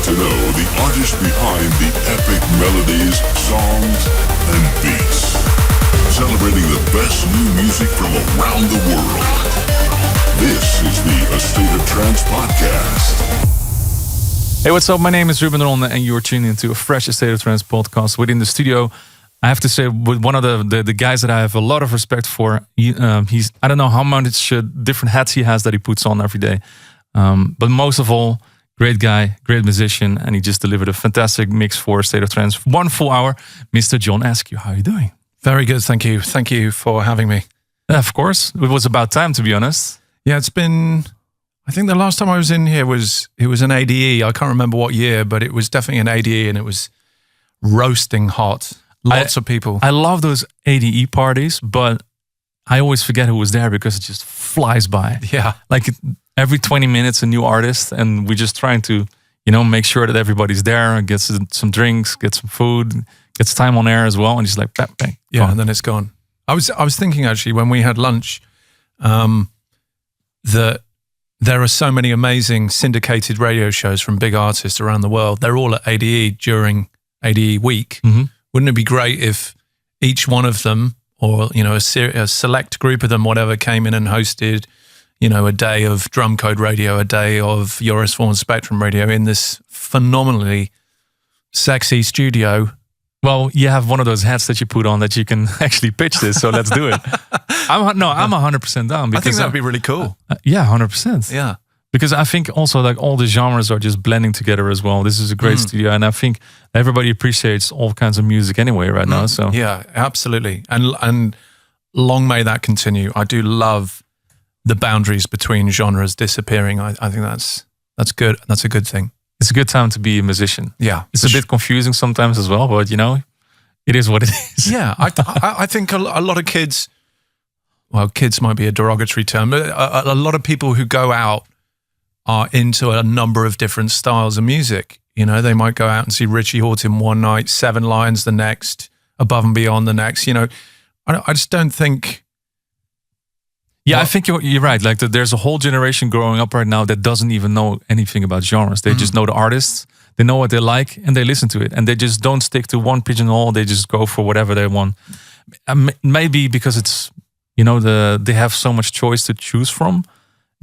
to know the artist behind the epic melodies, songs, and beats. Celebrating the best new music from around the world. This is the A State of Trance podcast. Hey, what's up? My name is Ruben Ronde and you're tuning into a fresh A State of Trance podcast. Within the studio, I have to say, with one of the guys that I have a lot of respect for. He's I don't know how much different hats he has that he puts on every day. But most of all, great guy, great musician, and he just delivered a fantastic mix for State of Trance. 1 full hour. Mr. John Askew, how are you doing? Very good, thank you. Thank you for having me. Of course. It was about time, to be honest. Yeah, it's been... I think the last time I was in here was an ADE. I can't remember what year, but it was definitely an ADE, and it was roasting hot. Lots of people. I love those ADE parties, but I always forget who was there because it just flies by. Yeah. Like every 20 minutes, a new artist, and we're just trying to, make sure that everybody's there and gets some drinks, gets some food, gets time on air as well, and just like bang, bang. Yeah, and then it's gone. I was thinking actually when we had lunch, that there are so many amazing syndicated radio shows from big artists around the world. They're all at ADE during ADE week. Mm-hmm. Wouldn't it be great if each one of them, or a select group of them, whatever, came in and hosted, a day of Drum Code Radio, a day of Joris Voorn Spectrum Radio in this phenomenally sexy studio. Well, you have one of those hats that you put on that you can actually pitch this, so let's do it. I'm 100% down. Because I think that'd be really cool. Yeah, 100%. Yeah. Because I think also like all the genres are just blending together as well. This is a great studio, and I think everybody appreciates all kinds of music anyway right now. So yeah, absolutely, and long may that continue. I do love the boundaries between genres disappearing. I think that's good. That's a good thing. It's a good time to be a musician. Yeah, it's a bit confusing sometimes as well, but it is what it is. Yeah, I think a lot of kids. Well, kids might be a derogatory term, but a lot of people who go out are into a number of different styles of music. They might go out and see Richie Hawtin one night, Seven Lions the next, Above and Beyond the next. I just don't think. Yeah, I think you're right. Like there's a whole generation growing up right now that doesn't even know anything about genres. They just know the artists, they know what they like, and they listen to it. And they just don't stick to one pigeonhole. They just go for whatever they want. Maybe because it's, they have so much choice to choose from,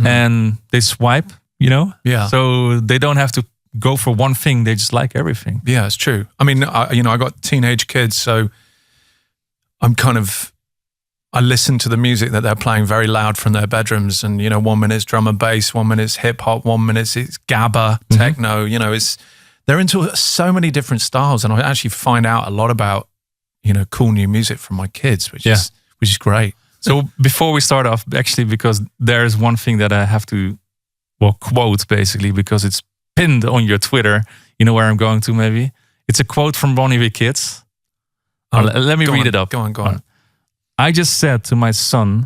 and they swipe. Yeah. So they don't have to go for one thing. They just like everything. Yeah, it's true. I mean, I got teenage kids, so I listen to the music that they're playing very loud from their bedrooms, and 1 minute it's drum and bass, 1 minute it's hip hop, 1 minute it's gabba, techno. They're into so many different styles, and I actually find out a lot about cool new music from my kids, which is great. So before we start off, actually, because there is one thing that I have to quote basically, because it's pinned on your Twitter. You know where I'm going to, maybe? It's a quote from Bonnie V Kids. Let me read it up. Go on. I just said to my son,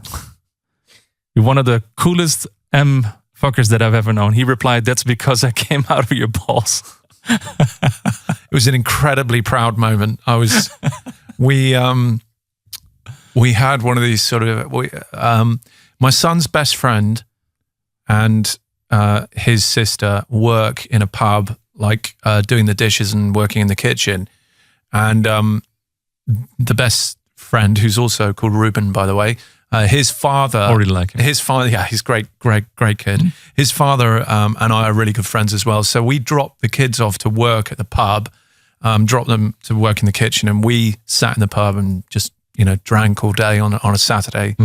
"You're one of the coolest fuckers that I've ever known." He replied, "That's because I came out of your balls." It was an incredibly proud moment. We had one of these sort of, my son's best friend and his sister work in a pub, like doing the dishes and working in the kitchen. And the best friend, who's also called Ruben, by the way, his father... Already like him. His father, yeah, he's great kid. His father and I are really good friends as well. So we dropped the kids off to work at the pub, dropped them to work in the kitchen, and we sat in the pub and just, drank all day on a Saturday.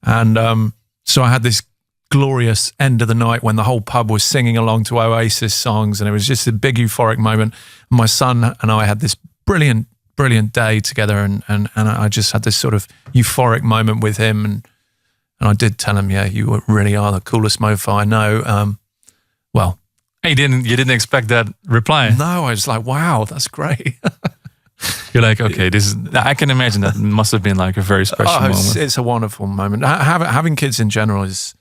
And so I had this glorious end of the night when the whole pub was singing along to Oasis songs, and it was just a big euphoric moment. My son and I had this brilliant day together, and I just had this sort of euphoric moment with him, and I did tell him, yeah, you really are the coolest mofo I know. Well, you didn't expect that reply. No, I was like, wow, that's great. You're like, okay, I can imagine that must have been like a very special moment. It's a wonderful moment. Having kids in general is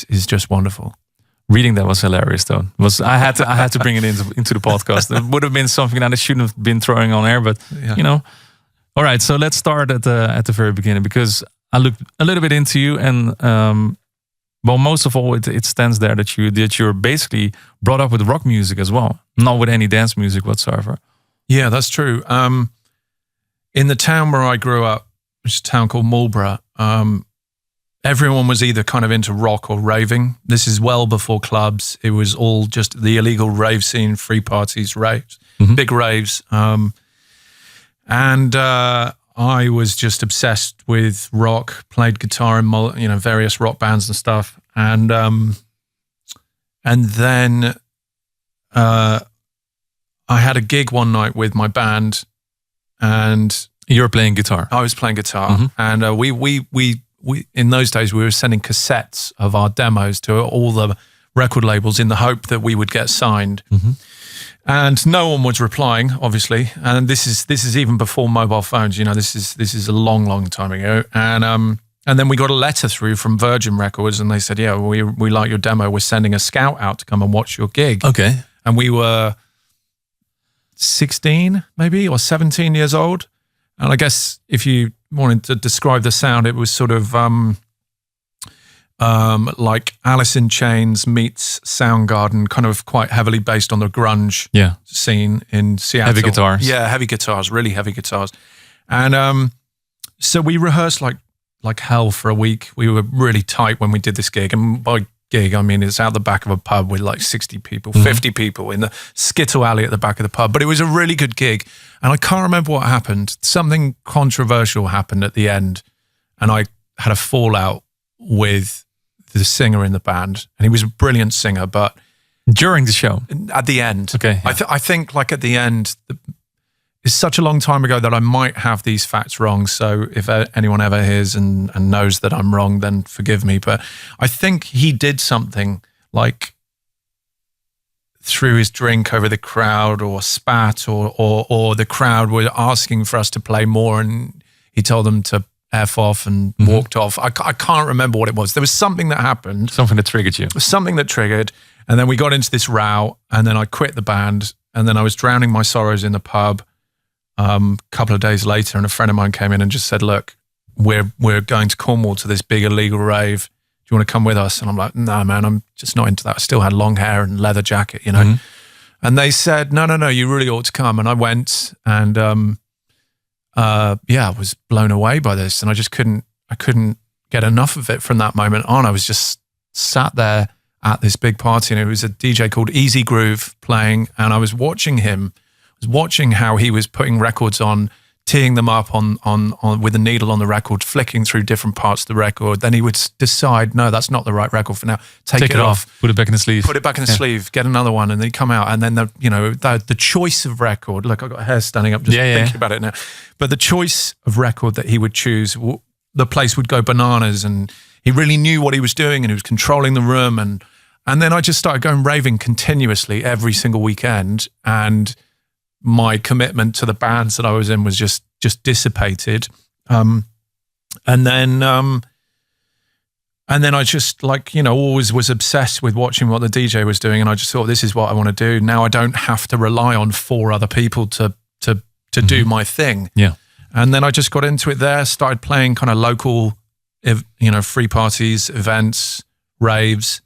just wonderful. Reading that was hilarious, though. I had to bring it into the podcast. It would have been something that I shouldn't have been throwing on air, but All right, so let's start at the very beginning, because I looked a little bit into you, and Well, most of all, it stands there that you're basically brought up with rock music as well, not with any dance music whatsoever. Yeah, that's true. In the town where I grew up, which is a town called Marlborough, everyone was either kind of into rock or raving. This is well before clubs. It was all just the illegal rave scene, free parties, raves, big raves. And I was just obsessed with rock, played guitar in various rock bands and stuff. And then I had a gig one night with my band, and you were playing guitar. I was playing guitar, and we in those days we were sending cassettes of our demos to all the record labels in the hope that we would get signed. And no one was replying, obviously. And this is even before mobile phones. This is a long time ago. And then we got a letter through from Virgin Records, and they said, "Yeah, we like your demo. We're sending a scout out to come and watch your gig." Okay. And we were 16, maybe, or 17 years old. And I guess if you wanted to describe the sound, it was sort of like Alice in Chains meets Soundgarden, kind of quite heavily based on the grunge scene in Seattle. Heavy guitars. Yeah, heavy guitars, really heavy guitars. And so we rehearsed like hell for a week. We were really tight when we did this gig. And by gig, I mean it's out the back of a pub with like 60 people, 50 people in the skittle alley at the back of the pub. But it was a really good gig. And I can't remember what happened. Something controversial happened at the end. And I had a fallout with the singer in the band. And he was a brilliant singer, but during the show? At the end. Okay. Yeah. I think like at the end, it's such a long time ago that I might have these facts wrong. So if anyone ever hears and knows that I'm wrong, then forgive me. But I think he did something like threw his drink over the crowd or spat or the crowd were asking for us to play more and he told them to F off and walked off. I can't remember what it was. There was something that happened. Something that triggered you. Something that triggered. And then we got into this row and then I quit the band and then I was drowning my sorrows in the pub. A couple of days later, and a friend of mine came in and just said, "Look, we're going to Cornwall to this big illegal rave. Do you want to come with us?" And I'm like, "No, man, I'm just not into that." I still had long hair and leather jacket, And they said, "No, you really ought to come." And I went, and I was blown away by this, and I couldn't get enough of it from that moment on. I was just sat there at this big party, and it was a DJ called Easy Groove playing, and I was watching him. Watching how he was putting records on, teeing them up on with a needle on the record, flicking through different parts of the record. Then he would decide, no, that's not the right record for now. Take it off. Put it back in the sleeve. Put it back in the sleeve. Get another one, and then come out. And then the choice of record. Look, I've got hair standing up just thinking about it now. But the choice of record that he would choose, the place would go bananas, and he really knew what he was doing, and he was controlling the room. And then I just started going raving continuously every single weekend, and my commitment to the bands that I was in was just dissipated. And then I just always was obsessed with watching what the DJ was doing. And I just thought, this is what I want to do. Now I don't have to rely on 4 other people to do my thing. Yeah. And then I just got into it there, started playing kind of local, free parties, events, raves.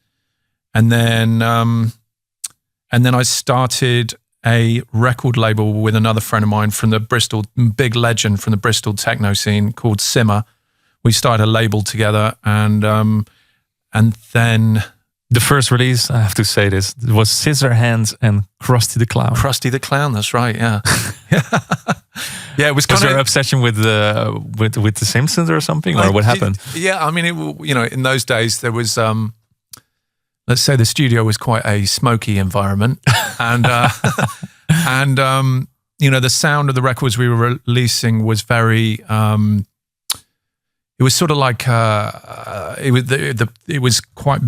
And then I started a record label with another friend of mine from the Bristol, big legend from the Bristol techno scene called Simmer. We started a label together, and then the first release, I have to say this, it was Scissorhands and Krusty the Clown. Krusty the Clown, that's right, yeah. Yeah, it was kind of your obsession with the Simpsons or something, or what happened? Yeah, I mean, in those days there was. Let's say the studio was quite a smoky environment, and the sound of the records we were releasing was very. It was sort of like it was quite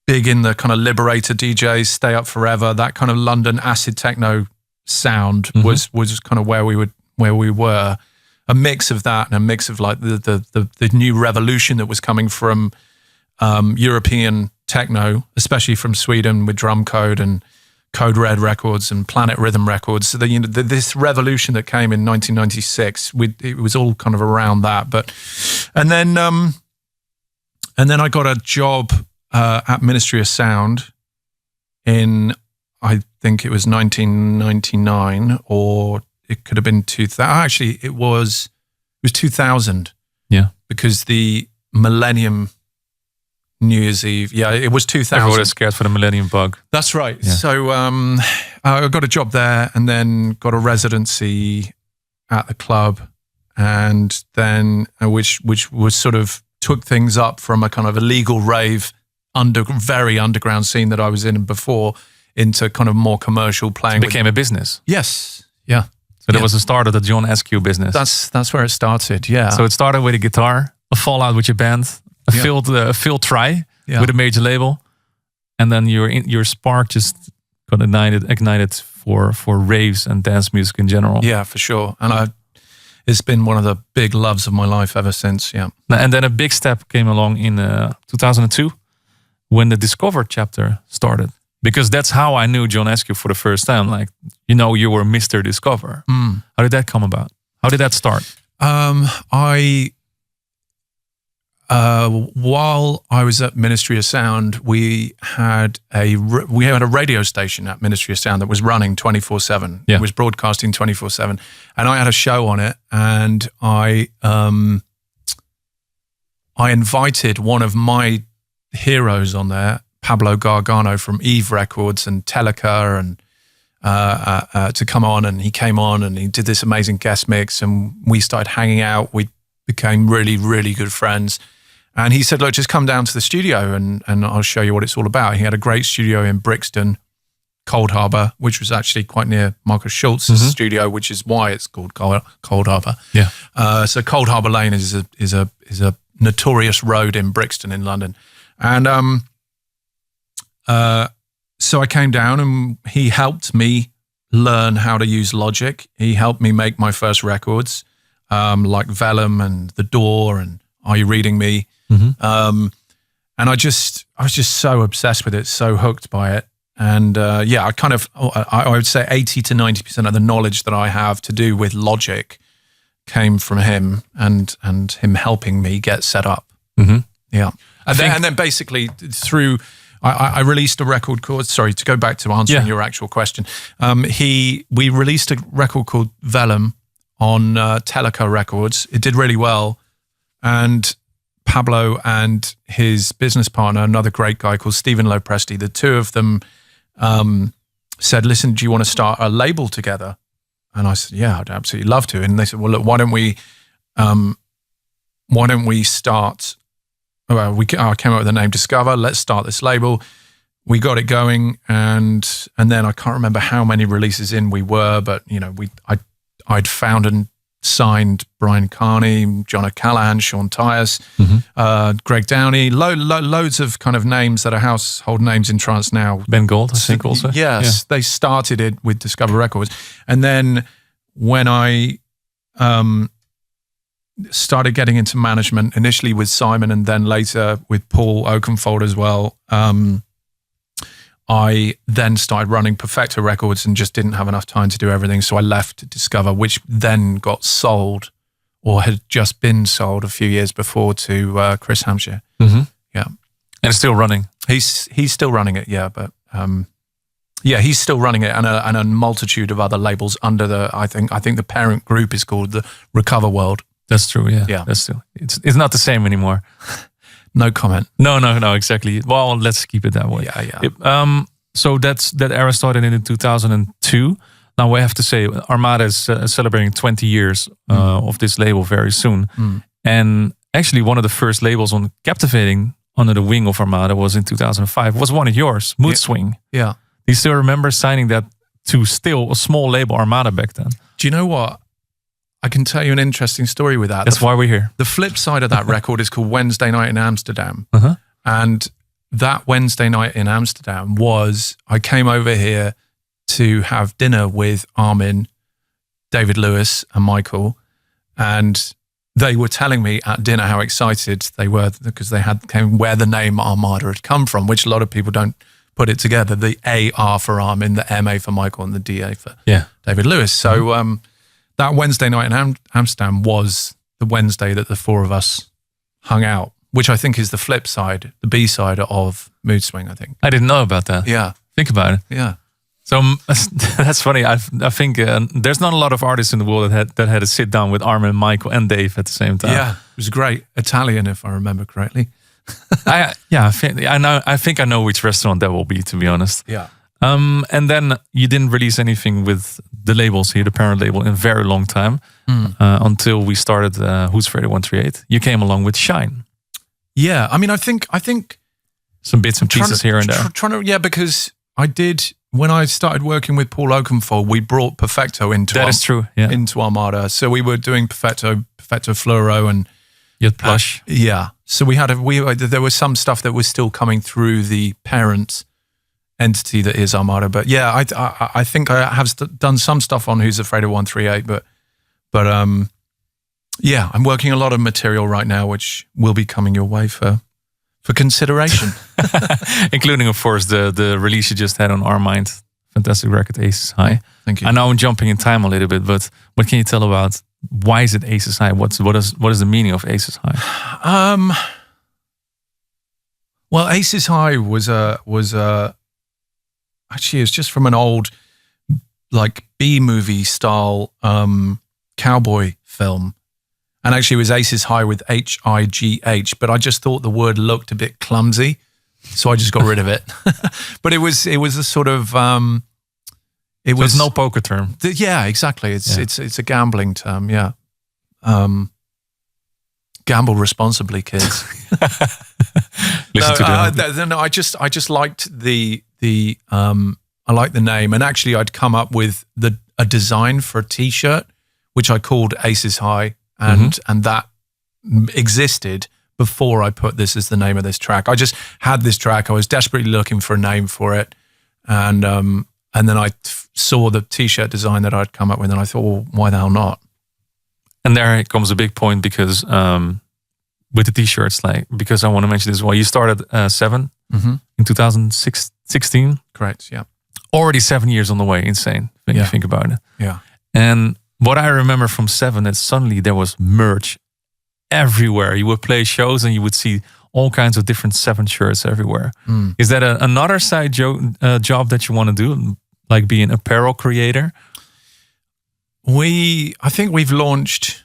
big in the kind of Liberator DJs, Stay Up Forever, that kind of London acid techno sound was kind of where we were. A mix of that and a mix of like the new revolution that was coming from European techno, especially from Sweden with Drum Code and Code Red Records and Planet Rhythm Records. So this revolution that came in 1996, it was all kind of around that. And then I got a job at Ministry of Sound in, I think it was 1999, or it could have been 2000. Actually, it was 2000. Yeah. Because the Millennium New Year's Eve, it was 2000. Everyone is scared for the Millennium Bug. That's right. Yeah. So I got a job there, and then got a residency at the club, and then which was sort of took things up from a kind of illegal rave, very underground scene that I was in before, into kind of more commercial playing. It became a business. Yes. Yeah. So that was the start of the John Askew business. That's where it started. Yeah. So it started with a guitar, a fallout with your band, a failed try with a major label, and then your spark just got ignited for raves and dance music in general. Yeah, for sure. And it's been one of the big loves of my life ever since. Yeah. And then a big step came along in 2002 when the Discover chapter started. Because that's how I knew John Askew for the first time. Like, you were Mr. Discover. How did that come about? How did that start? While I was at Ministry of Sound, we had a radio station at Ministry of Sound that was running 24/7. Yeah. It was broadcasting 24/7, and I had a show on it, and I invited one of my heroes on there, Pablo Gargano from Eve Records and Teleca, and to come on, and he came on and he did this amazing guest mix, and we started hanging out. We became really, really good friends. And he said, look, just come down to the studio and I'll show you what it's all about. He had a great studio in Brixton, Cold Harbour, which was actually quite near Marcus Schultz's studio, which is why it's called Cold Harbour. Yeah. So Cold Harbour Lane is a notorious road in Brixton in London. And so I came down and he helped me learn how to use Logic. He helped me make my first records, like Vellum and The Door and Are You Reading Me? And I was just so obsessed with it, so hooked by it. And I would say 80 to 90% of the knowledge that I have to do with Logic came from him and him helping me get set up. Yeah. And then basically through, I released a record called, sorry, to go back to answering your actual question. We released a record called Vellum on Teleca Records. It did really well. And Pablo and his business partner, another great guy called Stephen Lopresti, the two of them said, listen, do you want to start a label together? And I said, yeah, I'd absolutely love to. And they said, well, look, why don't we start, I came up with the name Discover, let's start this label. We got it going, and then I can't remember how many releases in we were, but I'd found and signed Brian Carney, John O'Callaghan, Sean Tyas, Greg Downey, loads of kind of names that are household names in trance now. Ben Gold, I think also. Yes, They started it with Discover Records. And then when I started getting into management, initially with Simon and then later with Paul Oakenfold as well, I then started running Perfecto Records and just didn't have enough time to do everything. So I left Discover, which then got sold or had just been sold a few years before to Chris Hampshire. Yeah. And it's still running. He's still running it, yeah. But he's still running it, and a multitude of other labels under the, I think the parent group is called the Recover World. That's true, yeah. That's still, it's not the same anymore. No comment. No, exactly. Well, let's keep it that way. Yeah. So that era started in 2002. Now we have to say Armada is celebrating 20 years of this label very soon. And actually one of the first labels on Captivating under the wing of Armada was in 2005. Was one of yours, Mood Swing. Yeah. Do you still remember signing that to still a small label Armada back then? Do you know what? I can tell you an interesting story with that. That's why we're here. The flip side of that record is called Wednesday Night in Amsterdam. And that Wednesday night in Amsterdam was, I came over here to have dinner with Armin, David Lewis and Michael. And they were telling me at dinner how excited they were because they came where the name Armada had come from, which a lot of people don't put it together. The AR for Armin, the MA for Michael, and the DA for David Lewis. So, that Wednesday night in Amsterdam was the Wednesday that the four of us hung out which I think is the flip side, the B side of Mood Swing, I think. I didn't know about that. Yeah. Think about it. Yeah. So that's funny. I think there's not a lot of artists in the world that had to sit down with Armin, Michael, and Dave at the same time. Yeah. It was great. Italian, if I remember correctly. I think I know which restaurant that will be, to be honest. Yeah. And then you didn't release anything with the labels here, the parent label, in a very long time, until we started Who's Afraid of 138. You came along with Shine. Yeah, I mean, I think some bits and pieces here and there. Because I did when I started working with Paul Oakenfold, we brought Perfecto into into Armada. So we were doing Perfecto Fluoro, and Yet Plush. So there was some stuff that was still coming through the parent entity that is Armada. But yeah, I think I have done some stuff on Who's Afraid of 138, but yeah, I'm working a lot of material right now, which will be coming your way for consideration. Including, of course, the release you just had on Our Mind. Fantastic record, Aces High. Thank you. I know I'm jumping in time a little bit, but what can you tell about why is it Aces High? What is the meaning of Aces High? Well, Aces High was actually it's just from an old like B-movie style cowboy film. And actually it was Aces High with H-I-G-H, but I just thought the word looked a bit clumsy, so I just got rid of it. But it was a sort of it's no poker term. Yeah, exactly. It's a gambling term. Yeah, gamble responsibly, kids. I just liked I liked the name, and actually I'd come up with a design for a T-shirt which I called Aces High, and that existed before I put this as the name of this track. I just had this track. I was desperately looking for a name for it, and then I saw the T-shirt design that I'd come up with, and I thought, well, why the hell not? And there comes a big point, because with the T-shirts, because I want to mention this as well. You started Seven in 2016. Correct, yeah. Already 7 years on the way. Insane when you think about it. Yeah. And what I remember from Seven is suddenly there was merch everywhere. You would play shows and you would see all kinds of different Seven shirts everywhere. Is that another side job that you want to do, like be an apparel creator? I think we've launched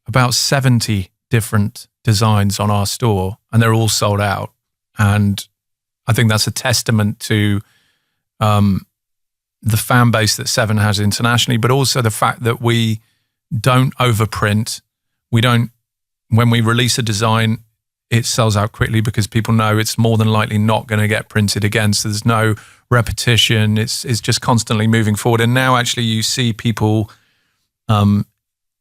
about 70 different designs on our store, and they're all sold out. And I think that's a testament to the fan base that Seven has internationally, but also the fact that we don't overprint. When we release a design, it sells out quickly because people know it's more than likely not going to get printed again. So there's no repetition. It's just constantly moving forward. And now actually you see people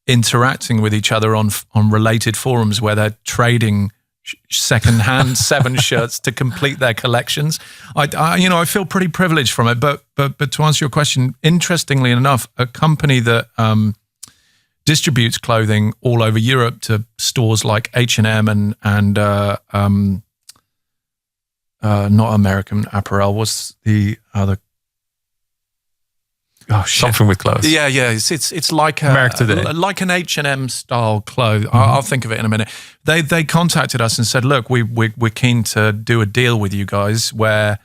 interacting with each other on related forums where they're trading secondhand Seven shirts to complete their collections. I feel pretty privileged from it. But to answer your question, interestingly enough, a company that distributes clothing all over Europe to stores like H&M and not American Apparel, was the other. Oh, something with clothes. Yeah. It's like like an H&M style clothes. I'll think of it in a minute. They contacted us and said, "Look, we're keen to do a deal with you guys where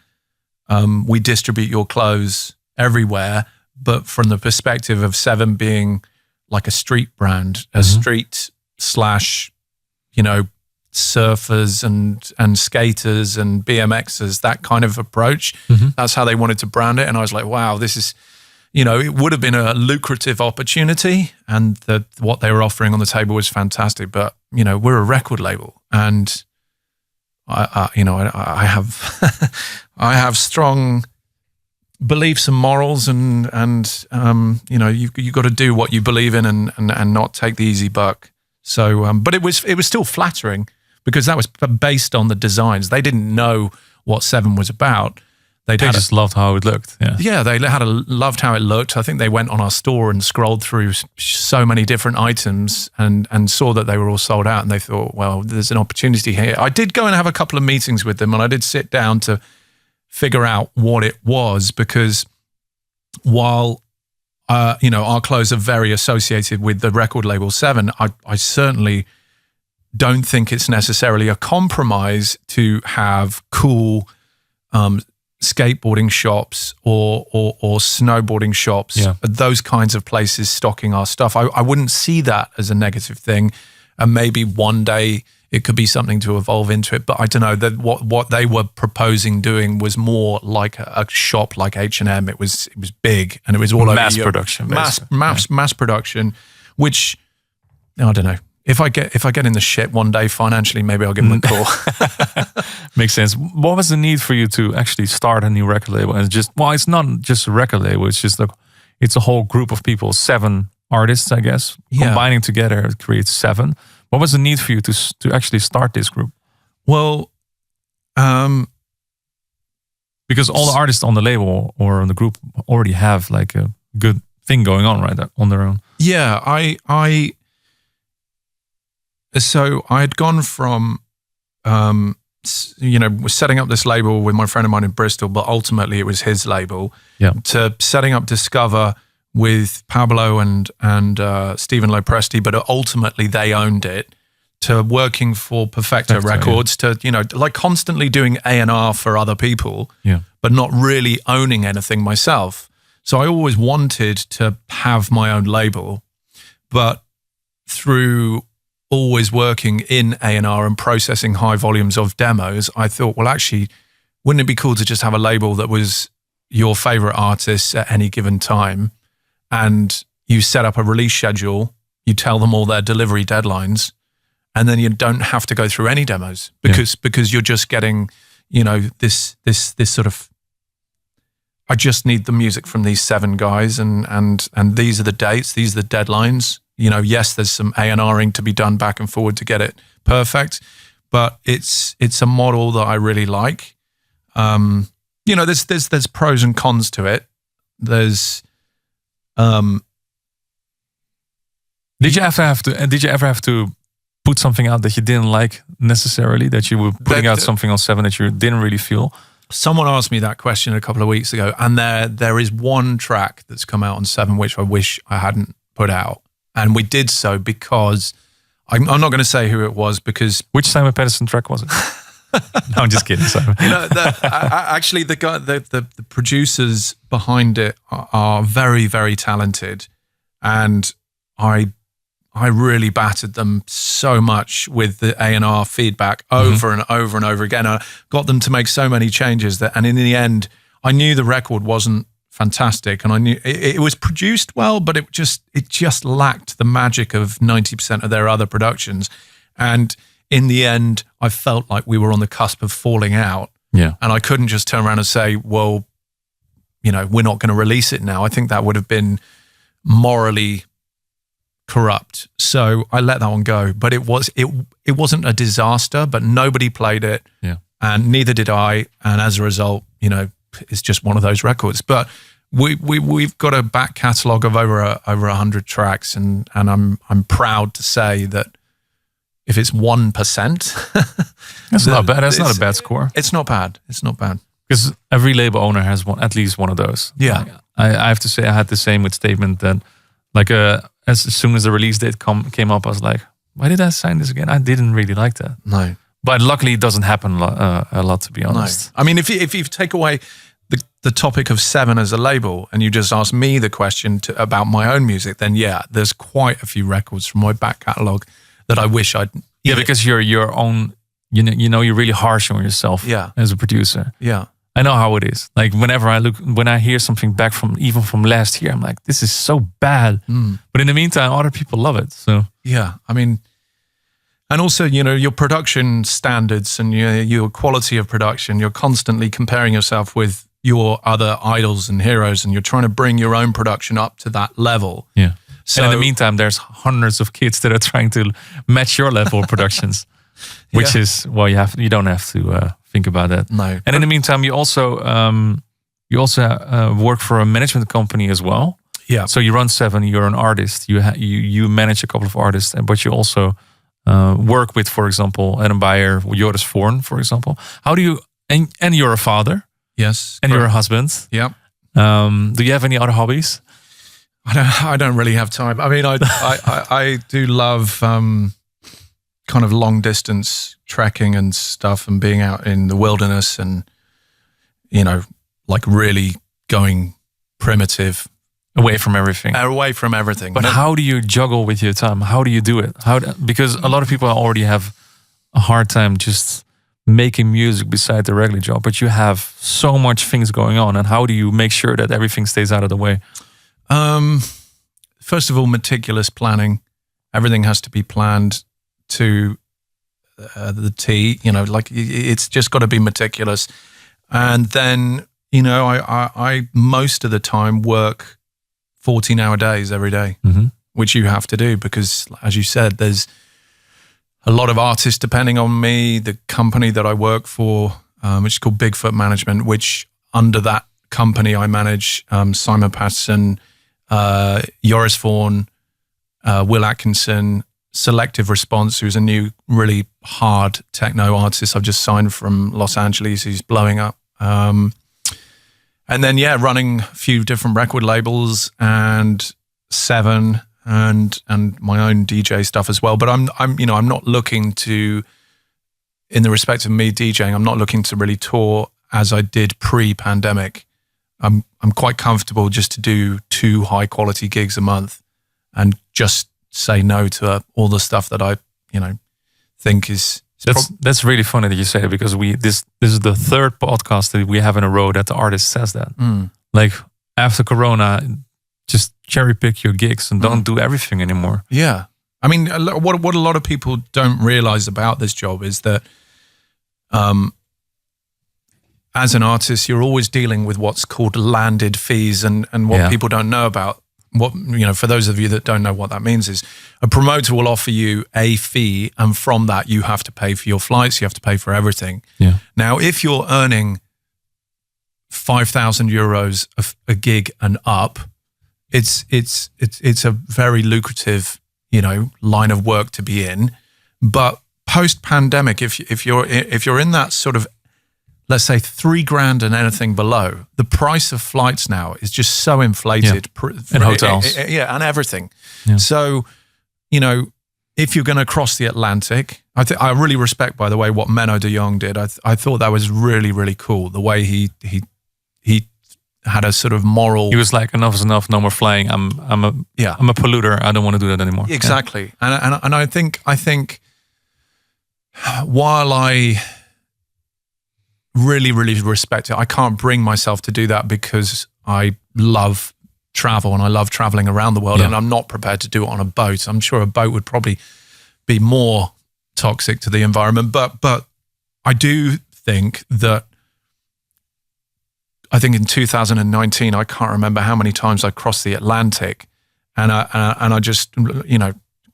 we distribute your clothes everywhere, but from the perspective of Seven being like a street brand, a street slash, surfers and skaters and BMXers, that kind of approach. That's how they wanted to brand it." And I was like, wow, this is. It would have been a lucrative opportunity, and what they were offering on the table was fantastic. But we're a record label, and I have I have strong beliefs and morals, and you got to do what you believe in, and not take the easy buck. So, but it was still flattering because that was based on the designs. They didn't know what Seven was about. They just loved how it looked. Yeah, they loved how it looked. I think they went on our store and scrolled through so many different items and saw that they were all sold out, and they thought, well, there's an opportunity here. I did go and have a couple of meetings with them, and I did sit down to figure out what it was, because while our clothes are very associated with the record label Seven, I certainly don't think it's necessarily a compromise to have cool skateboarding shops or snowboarding shops, those kinds of places stocking our stuff. I wouldn't see that as a negative thing, and maybe one day it could be something to evolve into it. But I don't know, that what they were proposing doing was more like a shop like H&M. It was big, and it was all mass over production, mass production, which I don't know. If I get in the shit one day financially, maybe I'll give them a call. Makes sense. What was the need for you to actually start a new record label? And it's not just a record label. It's just it's a whole group of people, 7 artists, I guess, combining together it creates 7. What was the need for you to actually start this group? Well, because all the artists on the label or on the group already have like a good thing going on, right, on their own. Yeah, So I had gone from, setting up this label with my friend of mine in Bristol, but ultimately it was his label, to setting up Discover with Pablo and Stephen Lopresti, but ultimately they owned it, to working for Perfecto Records, to, like constantly doing A&R for other people, but not really owning anything myself. So I always wanted to have my own label, but through always working in A&R and processing high volumes of demos, I thought, well, actually, wouldn't it be cool to just have a label that was your favorite artists at any given time, and you set up a release schedule, you tell them all their delivery deadlines, and then you don't have to go through any demos because you're just getting, this sort of, I just need the music from these 7 guys, and these are the dates, these are the deadlines. Yes, there's some A&Ring to be done back and forward to get it perfect, but it's a model that I really like. There's pros and cons to it. There's Did you ever have to put something out that you didn't like necessarily, that you were putting out something on 7 that you didn't really feel? Someone asked me that question a couple of weeks ago, and there is one track that's come out on 7 which I wish I hadn't put out. And we did so because I'm not going to say who it was, because which Simon Pedersen track was it? No, I'm just kidding. Sorry. Actually, the producers behind it are very, very talented, and I really battered them so much with the A&R feedback over and over and over again. I got them to make so many changes and in the end, I knew the record wasn't fantastic, and I knew it was produced well, but it just lacked the magic of 90% of their other productions. And in the end, I felt like we were on the cusp of falling out. Yeah. And I couldn't just turn around and say, well, we're not going to release it now. I think that would have been morally corrupt. So I let that one go. But it wasn't a disaster, but nobody played it. Yeah. And neither did I. And as a result, it's just one of those records. But we've got a back catalogue of over 100 tracks, and I'm proud to say that if it's 1%, that's not bad. That's not a bad score. It's not bad. It's not bad. Because every label owner has at least one of those. Yeah. Like, I have to say I had the same with Statement, that like as soon as the release date came up, I was like, why did I sign this again? I didn't really like that. No. But luckily it doesn't happen a lot, to be honest. No. I mean, if you take away the topic of 7 as a label, and you just ask me the question about my own music, then there's quite a few records from my back catalogue that I wish I'd... Yeah, because you're your own, you're really harsh on yourself as a producer. Yeah. I know how it is. Like when I hear something back from last year, I'm like, this is so bad. But in the meantime, other people love it. So yeah, I mean, and also, your production standards and your quality of production, you're constantly comparing yourself with your other idols and heroes, and you're trying to bring your own production up to that level. Yeah. So and in the meantime, there's hundreds of kids that are trying to match your level of productions, which is, well, you don't have to think about that. No. And in the meantime, you also work for a management company as well. Yeah. So you run 7. You're an artist. You manage a couple of artists, but you also work with, for example, Adam Beyer, Joris Voorn, for example. How do you? And you're a father. Yes. And you're a husband. Yeah. Do you have any other hobbies? I don't really have time. I mean, I do love kind of long distance trekking and stuff, and being out in the wilderness, and like really going primitive, away from everything. away from everything. But how do you juggle with your time? How do you do it? Because a lot of people already have a hard time just making music beside the regular job, but you have so much things going on. And how do you make sure that everything stays out of the way? First of all, meticulous planning. Everything has to be planned to the T. Like it's just got to be meticulous. And then, I most of the time work 14-hour days every day, which you have to do because, as you said, there's a lot of artists depending on me. The company that I work for, which is called Bigfoot Management, which under that company I manage Simon Patterson, Joris Vaughan, Will Atkinson, Selective Response, who's a new really hard techno artist I've just signed from Los Angeles, who's blowing up. And then, running a few different record labels and Seven and my own DJ stuff as well. But I'm not looking to, in the respect of me DJing, I'm not looking to really tour as I did pre-pandemic. I'm quite comfortable just to do 2 high quality gigs a month and just say no to all the stuff that I, think is. That's really funny that you say it, because this is the 3rd podcast that we have in a row that the artist says that. Like after Corona, just cherry pick your gigs and don't do everything anymore. Yeah. I mean, what a lot of people don't realize about this job is that as an artist, you're always dealing with what's called landed fees, and what people don't know about. What, for those of you that don't know what that means, is a promoter will offer you a fee, and from that you have to pay for your flights, you have to pay for everything. Yeah. Now, if you're earning 5,000 euros a gig and up, it's a very lucrative, line of work to be in. But post pandemic, if you're in that sort of, let's say $3,000 and anything below, the price of flights now is just so inflated. And hotels. And everything. Yeah. So, if you're going to cross the Atlantic, I really respect, by the way, what Menno de Jong did. I thought that was really, really cool. The way he had a sort of moral. He was like, enough is enough, no more flying. I'm a polluter. I don't want to do that anymore. Exactly. Yeah. And I think while I really, really respect it, I can't bring myself to do that because I love travel and I love traveling around the world, and I'm not prepared to do it on a boat. I'm sure a boat would probably be more toxic to the environment, but I do think that, I think in 2019, I can't remember how many times I crossed the Atlantic, and I just,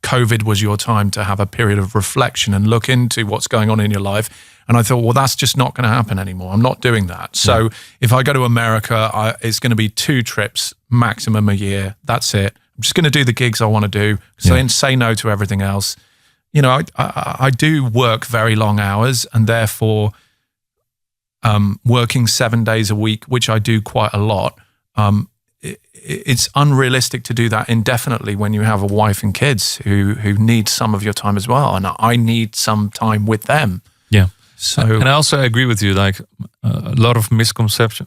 COVID was your time to have a period of reflection and look into what's going on in your life. And I thought, well, that's just not going to happen anymore. I'm not doing that. So if I go to America, it's going to be 2 trips maximum a year. That's it. I'm just going to do the gigs I want to do. Say no to everything else. I do work very long hours, and therefore working 7 days a week, which I do quite a lot, it's unrealistic to do that indefinitely when you have a wife and kids who need some of your time as well. And I need some time with them. Yeah. So, and I also agree with you. Like a lot of misconception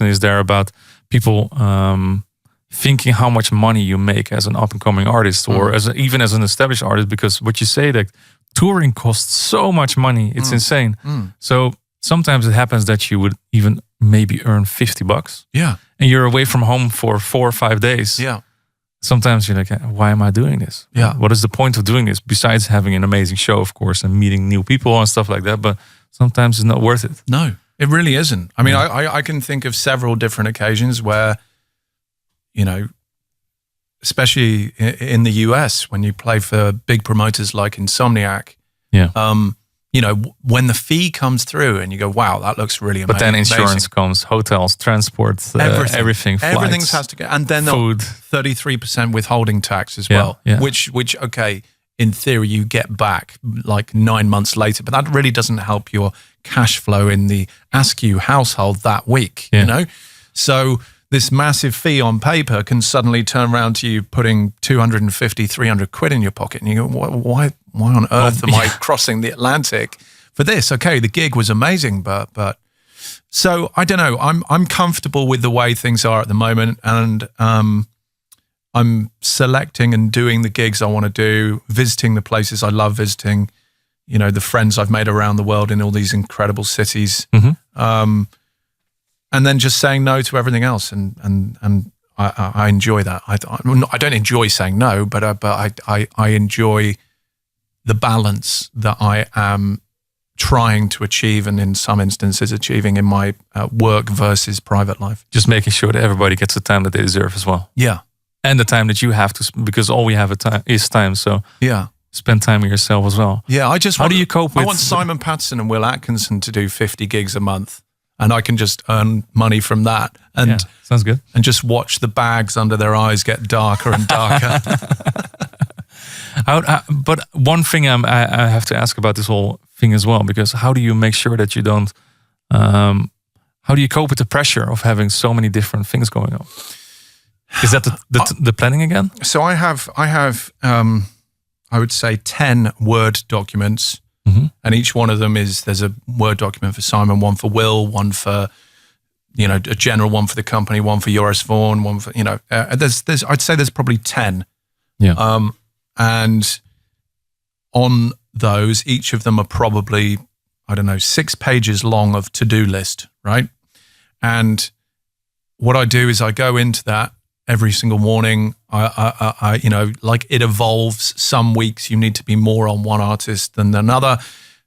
is there about people thinking how much money you make as an up and coming artist, or even as an established artist. Because what you say, that touring costs so much money, it's insane. So sometimes it happens that you would even maybe earn $50. Yeah, and you're away from home for 4 or 5 days. Yeah. Sometimes you're like, why am I doing this? Yeah. What is the point of doing this? Besides having an amazing show, of course, and meeting new people and stuff like that. But sometimes it's not worth it. No, it really isn't. I mean, I can think of several different occasions where, especially in the US, when you play for big promoters like Insomniac, when the fee comes through and you go, wow, that looks really amazing. But then insurance comes, hotels, transport, everything flights, everything has to go. And then food. 33% withholding tax as well, which, okay, in theory you get back like 9 months later, but that really doesn't help your cash flow in the Askew household that week, So this massive fee on paper can suddenly turn around to you putting 250, 300 quid in your pocket. And you go, why on earth am I crossing the Atlantic for this? Okay, the gig was amazing, but so I don't know. I'm comfortable with the way things are at the moment, and I'm selecting and doing the gigs I want to do, visiting the places I love visiting, you know, the friends I've made around the world in all these incredible cities. And then just saying no to everything else, and I enjoy that. I don't enjoy saying no, but I enjoy the balance that I am trying to achieve, and in some instances achieving in my work versus private life. Just making sure that everybody gets the time that they deserve as well. Yeah, and the time that you have to, because all we have is time. So yeah, spend time with yourself as well. Yeah, How do you cope with? I want Simon Patterson and Will Atkinson to do 50 gigs a month. And I can just earn money from that, and sounds good. And just watch the bags under their eyes get darker and darker. But one thing I have to ask about this whole thing as well, because how do you make sure that you don't? How do you cope with the pressure of having so many different things going on? Is that the planning again? So I have I would say 10 Word documents. And each one of them there's a Word document for Simon, one for Will, one for, you know, a general one for the company, one for Joris Vaughan, one for, you know, I'd say there's probably 10. Yeah. And on those, each of them are probably, I don't know, 6 pages long of to-do list, right? And what I do is I go into that every single morning. I you know, like it evolves. Some weeks you need to be more on one artist than another,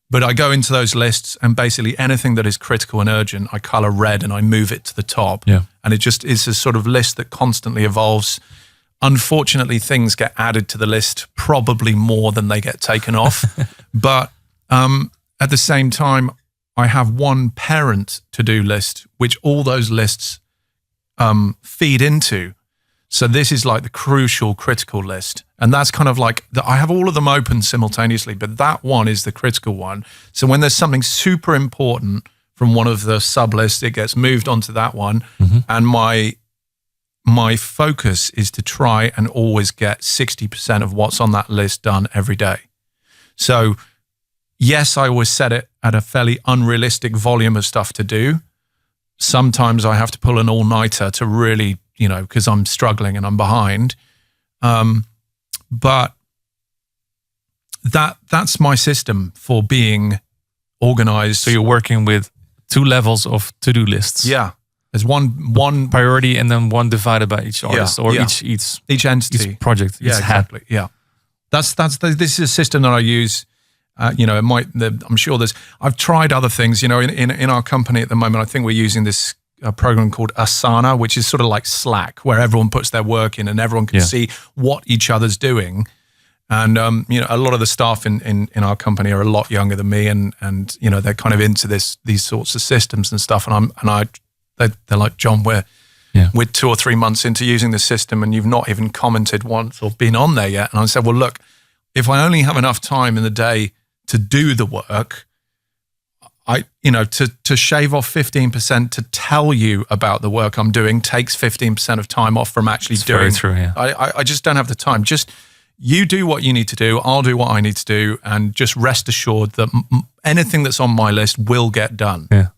but I go into those lists, and basically anything that is critical and urgent, I color red and I move it to the top. Yeah. And it just is a sort of list that constantly evolves. Unfortunately, things get added to the list probably more than they get taken off. But at the same time, I have one parent to-do list, which all those lists feed into. So this is like the crucial, critical list. And that's kind of like, I have all of them open simultaneously, but that one is the critical one. So when there's something super important from one of the sub-lists, it gets moved onto that one. And my focus is to try and always get 60% of what's on that list done every day. So yes, I always set it at a fairly unrealistic volume of stuff to do. Sometimes I have to pull an all-nighter to really, you know, because I'm struggling and I'm behind. But that's my system for being organized. So you're working with 2 levels of to-do lists. Yeah. There's one priority, and then one divided by each artist or each entity, each project. Yeah, exactly. Yeah. This is a system that I use. You know, I'm sure I've tried other things, you know, in our company at the moment. I think we're using this program called Asana, which is sort of like Slack, where everyone puts their work in and everyone can see what each other's doing. And, you know, a lot of the staff in our company are a lot younger than me, and you know, they're kind of into these sorts of systems and stuff. And they're like, John, we're 2 or 3 months into using the system, and you've not even commented once or been on there yet. And I said, well, look, if I only have enough time in the day to do the work, to shave off 15% to tell you about the work I'm doing takes 15% of time off from actually doing. Very true, yeah. I just don't have the time. Just you do what you need to do. I'll do what I need to do, and just rest assured that anything that's on my list will get done. Yeah,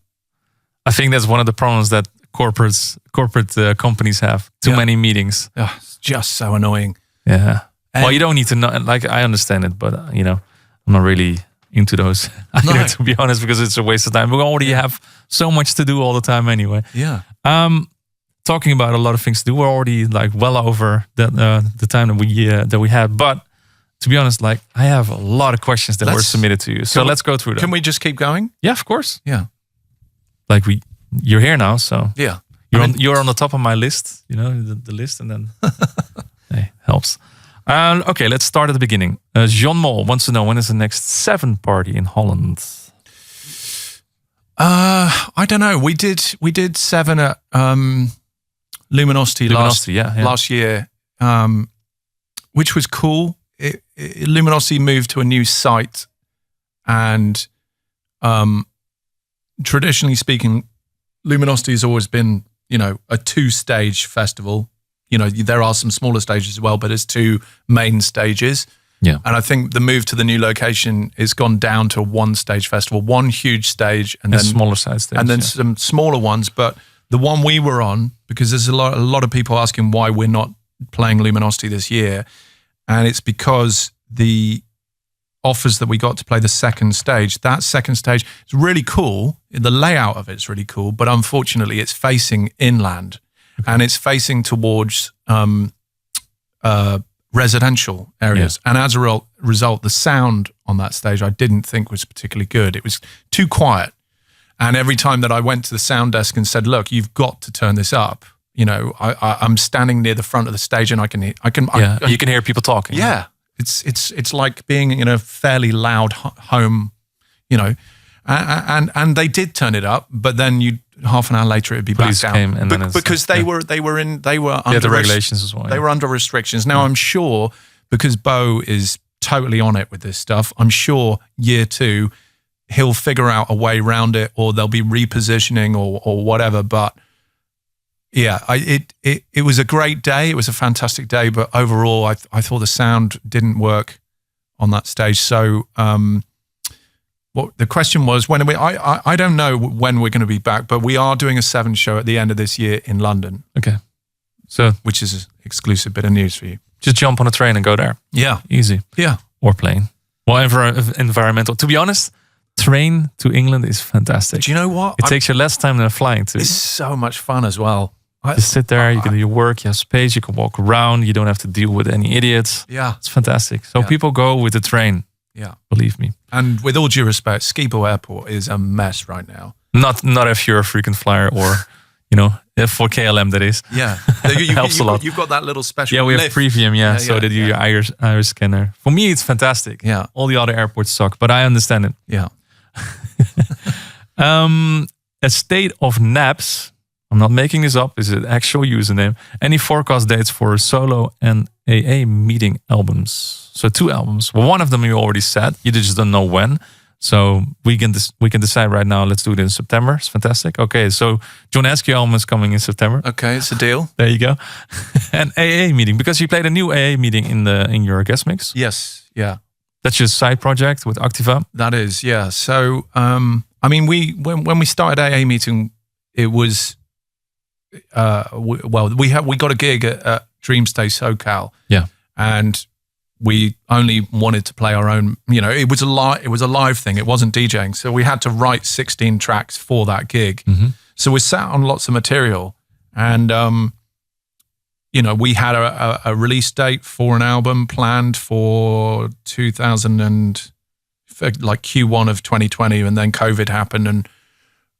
I think that's one of the problems that corporate companies have. Too many meetings. It's just so annoying. Yeah. And well, you don't need to know. Like, I understand it, but you know, I'm not really into those either, to be honest, because it's a waste of time. We already have so much to do all the time anyway. Yeah. Talking about a lot of things to do, we're already like well over the time that we had. But to be honest, like, I have a lot of questions that were submitted to you. So let's go through them. Can we just keep going? Yeah, of course. Yeah. Like you're here now, so yeah. You're on the top of my list, you know, the list, and then hey, helps. Okay, let's start at the beginning. Jean Mol wants to know, when is the next 7 party in Holland? I don't know. We did 7 at Luminosity last year, which was cool. Luminosity moved to a new site, and traditionally speaking, Luminosity has always been, a 2-stage festival. There are some smaller stages as well, but it's 2 main stages. Yeah. And I think the move to the new location is gone down to a 1-stage festival, 1 huge stage, and then smaller side stages, and then some smaller ones. But the one we were on, because there's a lot of people asking why we're not playing Luminosity this year, and it's because the offers that we got to play the second stage. That second stage is really cool. The layout of it's really cool, but unfortunately, it's facing inland, and it's facing towards residential areas. Yeah. And as a result, the sound on that stage I didn't think was particularly good. It was too quiet. And every time that I went to the sound desk and said, "Look, you've got to turn this up," I'm standing near the front of the stage and I can you can hear people talking. Yeah, it's like being in a fairly loud home, and they did turn it up, but then half an hour later it'd be Police back down came and then because they were under the regulations as well. They were under restrictions. Now I'm sure, because Bo is totally on it with this stuff, I'm sure year 2 he'll figure out a way around it, or there'll be repositioning or whatever. But yeah, it was a great day. It was a fantastic day, but overall, I thought the sound didn't work on that stage. So, what the question was, when I don't know when we're going to be back, but we are doing a 7 show at the end of this year in London. Okay, so which is an exclusive bit of news for you. Just jump on a train and go there. Yeah, easy. Yeah, or plane. Well, environmental. To be honest, train to England is fantastic. But you know what? It takes you less time than flying too. It's so much fun as well. You sit there, you can do your work, you have space, you can walk around, you don't have to deal with any idiots. Yeah. It's fantastic. So people go with the train. Yeah. Believe me. And with all due respect, Schiphol Airport is a mess right now. Not if you're a frequent flyer or, for KLM that is. Yeah. Helps a lot. You've got that little special Yeah, we have lift. Premium, so they do your iris scanner. For me, it's fantastic. Yeah. All the other airports suck, but I understand it. Yeah. A State of Naps. I'm not making this up. Is an actual username. Any forecast dates for solo and AA meeting albums? So 2 albums. Well, one of them you already said. You just don't know when. So we can decide right now. Let's do it in September. It's fantastic. Okay, so John Askew album is coming in September. Okay, it's a deal. There you go. And AA meeting, because you played a new AA meeting in your guest mix. Yes. Yeah. That's your side project with Activa. That is, yeah. So, when we started AA meeting, it was, we got a gig at Dreamstay SoCal. Yeah. And we only wanted to play our own, it was a live thing. It wasn't DJing. So we had to write 16 tracks for that gig. Mm-hmm. So we sat on lots of material, and, we had a release date for an album planned for 2000 and like Q1 of 2020, and then COVID happened, and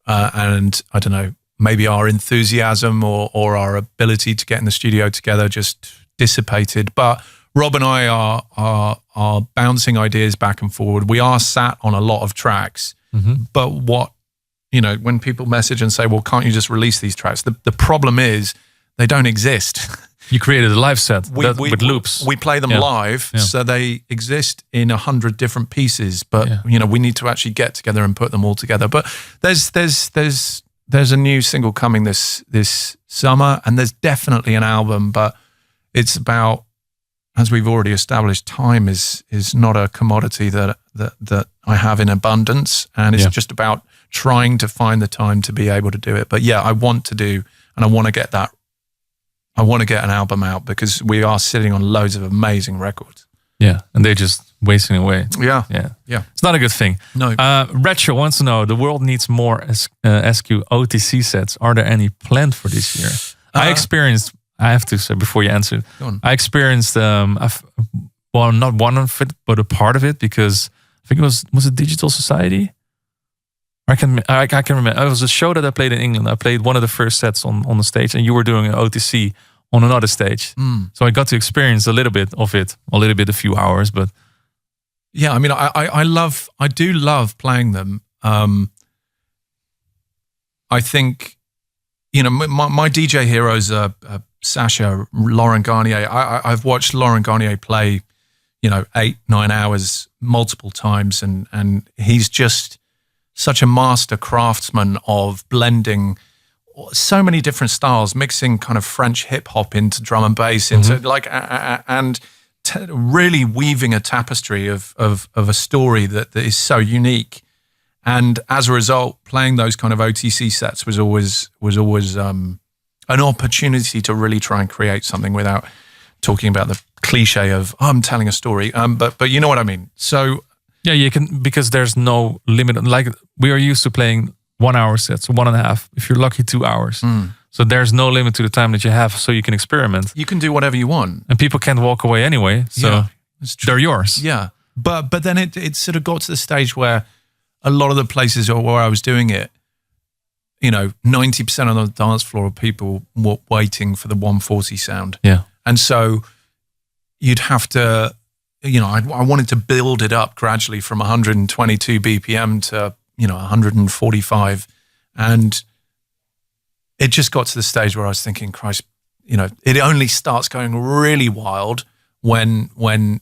I don't know, maybe our enthusiasm or our ability to get in the studio together just dissipated. But Rob and I are bouncing ideas back and forward. We are sat on a lot of tracks, but when people message and say, "Well, can't you just release these tracks?" The problem is they don't exist. You created a live set with loops. We play them live, so they exist in 100 different pieces. But we need to actually get together and put them all together. But there's a new single coming this summer, and there's definitely an album. But it's about, as we've already established, time is not a commodity that I have in abundance, and it's just about trying to find the time to be able to do it. But I want to do, and I want to get that. I want to get an album out because we are sitting on loads of amazing records. Yeah, and they're just wasting away. Yeah. It's not a good thing. No. Retro wants to know, the world needs more Askew OTC sets. Are there any planned for this year? I have to say before you answer, I experienced, not one of it, but a part of it, because I think it was it Digital Society? I can remember. It was a show that I played in England. I played one of the first sets on the stage, and you were doing an OTC on another stage. So I got to experience a little bit of it, a few hours, but yeah, I do love playing them. I think, my DJ heroes are Sasha, Laurent Garnier. I've watched Laurent Garnier play, 8-9 hours multiple times, and he's just such a master craftsman of blending so many different styles, mixing kind of French hip hop into drum and bass, into and really weaving a tapestry of a story that is so unique. And as a result, playing those kind of OTC sets was always an opportunity to really try and create something without talking about the cliche of I'm telling a story. But you know what I mean. So yeah, you can, because there's no limit. Like we are used to playing 1 hour sets, 1.5. If you're lucky, 2 hours. So there's no limit to the time that you have, so you can experiment. You can do whatever you want, and people can't walk away anyway. So they're yours. Yeah, but then it sort of got to the stage where a lot of the places where I was doing it, 90% of the dance floor of people were waiting for the 140 sound. Yeah. And so you'd have to, I wanted to build it up gradually from 122 BPM to, 145. And it just got to the stage where I was thinking, Christ, it only starts going really wild when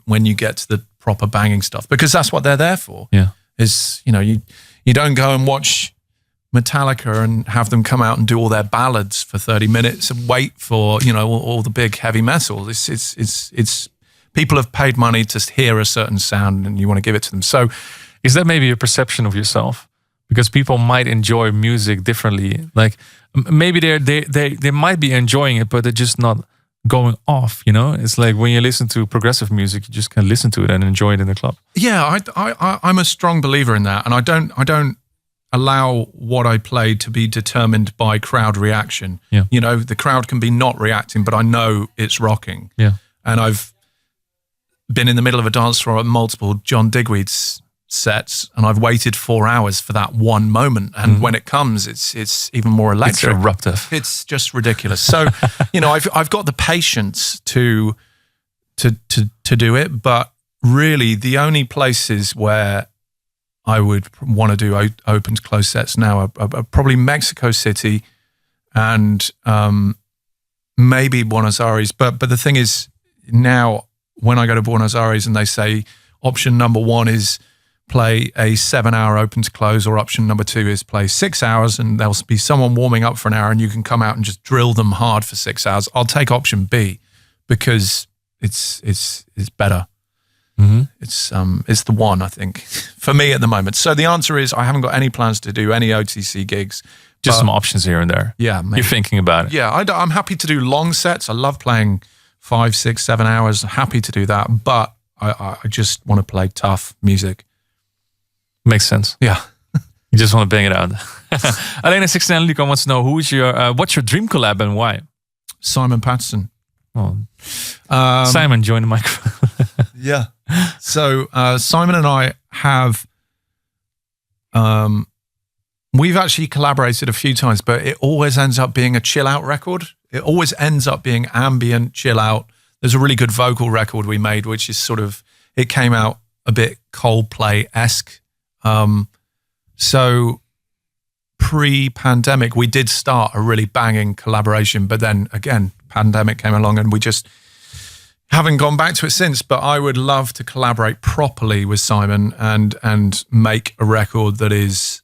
you get to the proper banging stuff, because that's what they're there for. Yeah. Is, you don't go and watch Metallica and have them come out and do all their ballads for 30 minutes and wait for, all the big heavy metal. It's people have paid money to hear a certain sound and you want to give it to them. So is that maybe a perception of yourself? Because people might enjoy music differently. Like maybe they might be enjoying it, but they're just not going off, It's like when you listen to progressive music, you just can listen to it and enjoy it in the club. Yeah, I'm a strong believer in that, and I don't allow what I play to be determined by crowd reaction. Yeah. The crowd can be not reacting, but I know it's rocking. Yeah. And I've been in the middle of a dance floor at multiple John Digweed's sets, and I've waited 4 hours for that one moment. And when it comes, it's even more electric. It's eruptive. It's just ridiculous. So, I've got the patience to do it, but really the only places where I would want to do open to close sets now are probably Mexico City and maybe Buenos Aires. But the thing is, now when I go to Buenos Aires and they say option number 1 is play a 7-hour open to close, or option number 2 is play 6 hours, and there'll be someone warming up for an hour and you can come out and just drill them hard for 6 hours, I'll take option B, because it's better. It's the one, I think, for me at the moment. So the answer is I haven't got any plans to do any OTC gigs. Just some options here and there. Yeah. Maybe. You're thinking about it. Yeah, I'm happy to do long sets. I love playing 5, 6, 7 hours. Happy to do that. But I just want to play tough music. Makes sense. Yeah. You just want to bang it out. Elena69 Luca wants to know what's your dream collab and why? Simon Patterson. Oh. Simon, join the microphone. Yeah. So Simon and I have, we've actually collaborated a few times, but it always ends up being a chill out record. It always ends up being ambient, chill out. There's a really good vocal record we made, which is sort of, it came out a bit Coldplay-esque. So pre-pandemic, we did start a really banging collaboration, but then again, pandemic came along and we just haven't gone back to it since. But I would love to collaborate properly with Simon and make a record that is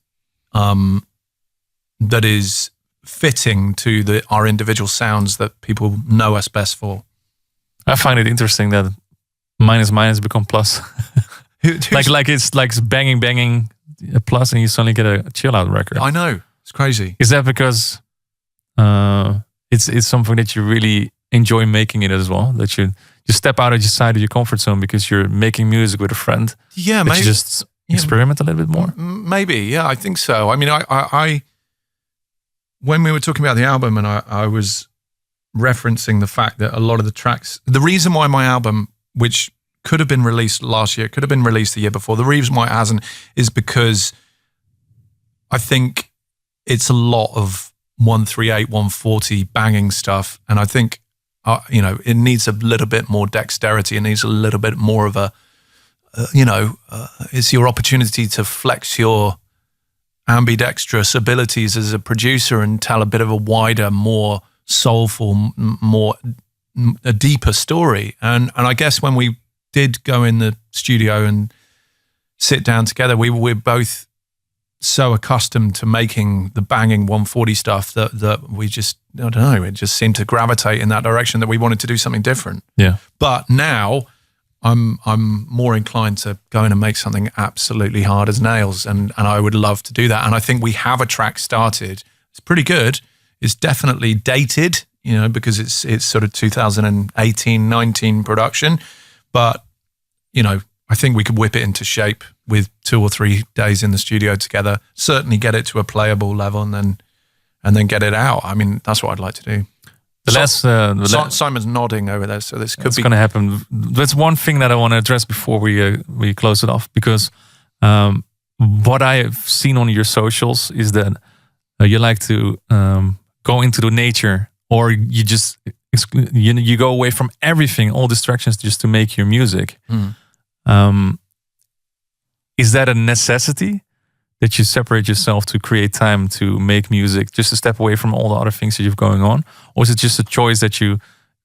fitting to our individual sounds that people know us best for. I find it interesting that minus become plus. like it's like banging a plus and you suddenly get a chill out record. I know, it's crazy. Is that because it's something that you really enjoy making it as well, that you step out of your comfort zone because you're making music with a friend? Yeah, maybe you just experiment a little bit more. Maybe, yeah, I think so. I mean, I when we were talking about the album, and I was referencing the fact that a lot of the tracks, the reason why my album, which could have been released last year, could have been released the year before, the reason why it hasn't is because I think it's a lot of 138, 140 banging stuff. And I think, it needs a little bit more dexterity. It needs a little bit more of a, it's your opportunity to flex your ambidextrous abilities as a producer and tell a bit of a wider, more soulful, a deeper story. And I guess when we did go in the studio and sit down together, we're both so accustomed to making the banging 140 stuff that we just, I don't know, it just seemed to gravitate in that direction, that we wanted to do something different. Yeah. But now I'm more inclined to go in and make something absolutely hard as nails, and I would love to do that. And I think we have a track started. It's pretty good. It's definitely dated, because it's sort of 2018, 19 production. But, I think we could whip it into shape with 2 or 3 days in the studio together, certainly get it to a playable level, and then get it out. I mean, that's what I'd like to do. Simon's nodding over there, so this could be going to happen. That's one thing that I want to address before we close it off, because what I have seen on your socials is that you like to go into the nature, or you just you go away from everything, all distractions, just to make your music. Is that a necessity, that you separate yourself to create time to make music, just to step away from all the other things that you've going on? Or is it just a choice that you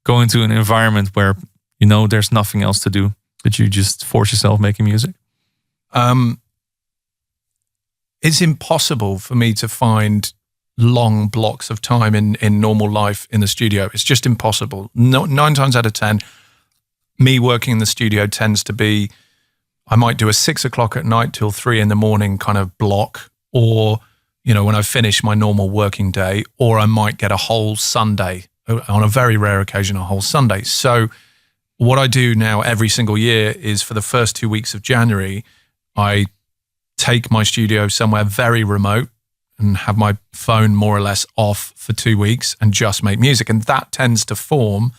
go into an environment where there's nothing else to do, that you just force yourself making music? It's impossible for me to find long blocks of time in normal life in the studio. It's just impossible. 9 times out of 10, me working in the studio tends to be, I might do a 6 o'clock at night till 3 in the morning kind of block, or, when I finish my normal working day, or I might get a whole Sunday, on a very rare occasion, a whole Sunday. So what I do now every single year is, for the first 2 weeks of January, I take my studio somewhere very remote and have my phone more or less off for 2 weeks and just make music. And that tends to form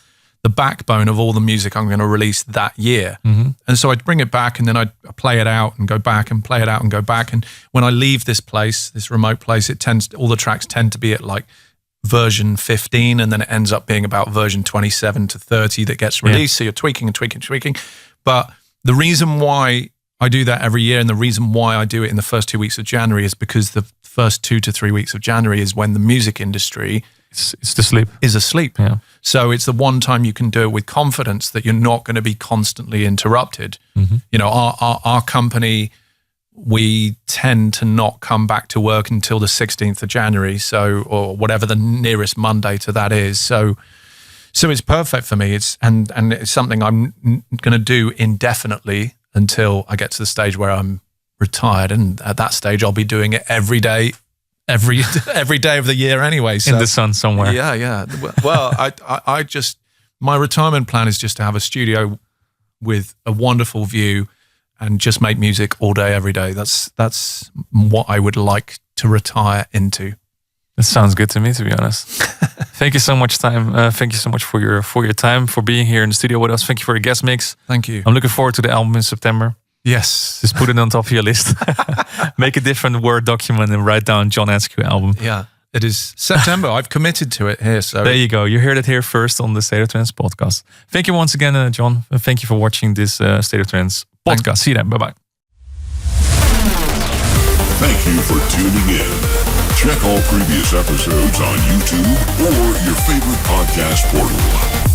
the backbone of all the music I'm going to release that year. Mm-hmm. And so I'd bring it back, and then I'd play it out and go back and play it out and go back. And when I leave this place, this remote place, all the tracks tend to be at like version 15, and then it ends up being about version 27 to 30 that gets released. Yeah. So you're tweaking and tweaking and tweaking. But the reason why I do that every year, and the reason why I do it in the first 2 weeks of January, is because the first 2 to 3 weeks of January is when the music industry is asleep. Yeah. So it's the one time you can do it with confidence that you're not going to be constantly interrupted. Mm-hmm. Our company, we tend to not come back to work until the 16th of January, or whatever the nearest Monday to that is. So it's perfect for me. And it's something I'm going to do indefinitely until I get to the stage where I'm retired, and at that stage I'll be doing it every day. Every day of the year anyway. So, in the sun somewhere. Yeah. Well, I just, my retirement plan is just to have a studio with a wonderful view and just make music all day, every day. That's what I would like to retire into. That sounds good to me, to be honest. Thank you so much, Thank you so much for your time, for being here in the studio with us. Thank you for your guest mix. Thank you. I'm looking forward to the album in September. Yes. Just put it on top of your list. Make a different Word document and write down John Askew album. Yeah, it is September. I've committed to it here. So there you go. You heard it here first on the State of Trance podcast. Thank you once again, John. Thank you for watching this State of Trance podcast. See you then. Bye-bye. Thank you for tuning in. Check all previous episodes on YouTube or your favorite podcast portal.